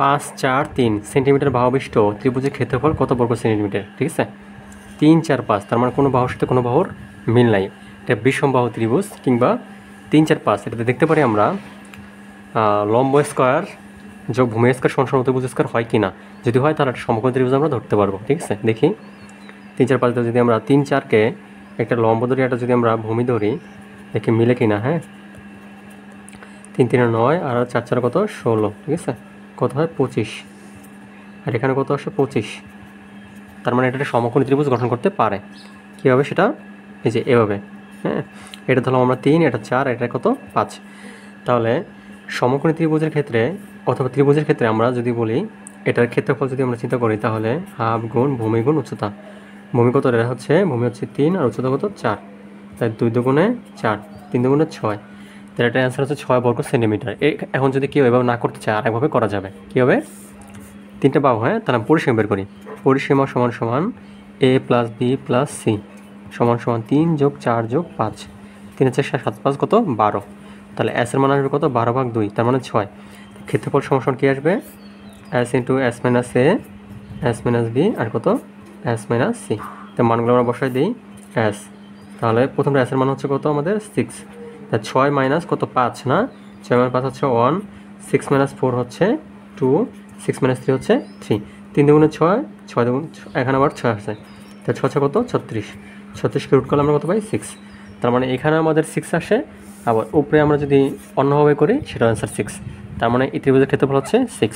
5 4 3 centimetre বাহুবিষ্ট ত্রিভুজের ক্ষেত্রফল কত বর্গ সেন্টিমিটার? ঠিক আছে, 3 4 5, তার মানে কোনো বাহুর সাথে কোনো বাহুর মিল নাই। এটা বিষমবাহু ত্রিভুজ কিংবা 3 4 5, এটাতে দেখতে পারি আমরা লম্ব স্কোয়ার যোগ ভূমি স্কোয়ার সমান অতিভুজ স্কোয়ার হয় কি না। যদি হয় তাহলে একটা সমকোণী ত্রিভুজ আমরা ধরতে পারবো। ঠিক আছে, দেখি 3 4 5 যদি আমরা 3 4কে একটা লম্ব ধরি, একটা যদি আমরা ভূমি ধরি, দেখি মিলে কি না। হ্যাঁ, 3 3 9 আর 4 4 কত 16। ঠিক আছে, কত হয় 25, আর এখানে কত আসে 25। তার মানে এটা একটা সমকোণী ত্রিভুজ গঠন করতে পারে। কীভাবে সেটা, এই যে এভাবে। হ্যাঁ, এটা ধরলাম আমরা 3, এটা 4, এটা কত 5। তাহলে সমকোণী ত্রিভুজের ক্ষেত্রে অথবা ত্রিভুজের ক্ষেত্রে আমরা যদি বলি এটার ক্ষেত্রফল যদি আমরা চিন্তা করি, তাহলে হাফ গুণ ভূমি গুণ উচ্চতা। ভূমি কত হচ্ছে, ভূমি হচ্ছে 3 আর উচ্চতা কত 4, তাই 2 দুগুণে 4, 3 দুগুণে 6, তাহলে এটার অ্যান্সার হচ্ছে 6 বর্গ সেন্টিমিটার। এখন যদি কেউ এভাবে না করতে চায় আরেকভাবে করা যাবে। কীভাবে? 3টে বাহু, হ্যাঁ, তাহলে পরিসীমা বের করি। পরিসীমা সমান সমান a plus b plus c সমান সমান 3 যোগ 4 যোগ 5, 3 4 7 5 কত 12। তাহলে এস এর মান আসবে কত 12/2, তার মানে 6। ক্ষেত্রফল সমান কী আসবে, S into S minus A S minus B আর কত এস মাইনাস সি। তো মানগুলো আমরা বসাই দিই এস। তাহলে প্রথমটা এস এর মান হচ্ছে কত আমাদের 6, তা 6 মাইনাস কত 5 না, 6 মাইনাস 5 হচ্ছে 1, 6 মাইনাস 4 হচ্ছে 2, 6 মাইনাস 3 হচ্ছে 3, 3 দুগুণে 6, 6 দুগুণ এখানে আবার 6 আসছে, তা 6 6 কত 36, 36কে রুট করলে আমরা কত পাই 6। তার মানে এখানে আমাদের 6 আসে, আবার উপরে আমরা যদি অন্যভাবে করি সেটা অ্যান্সার 6। তার মানে এই ত্রিভুজের ক্ষেত্রফল হচ্ছে 6।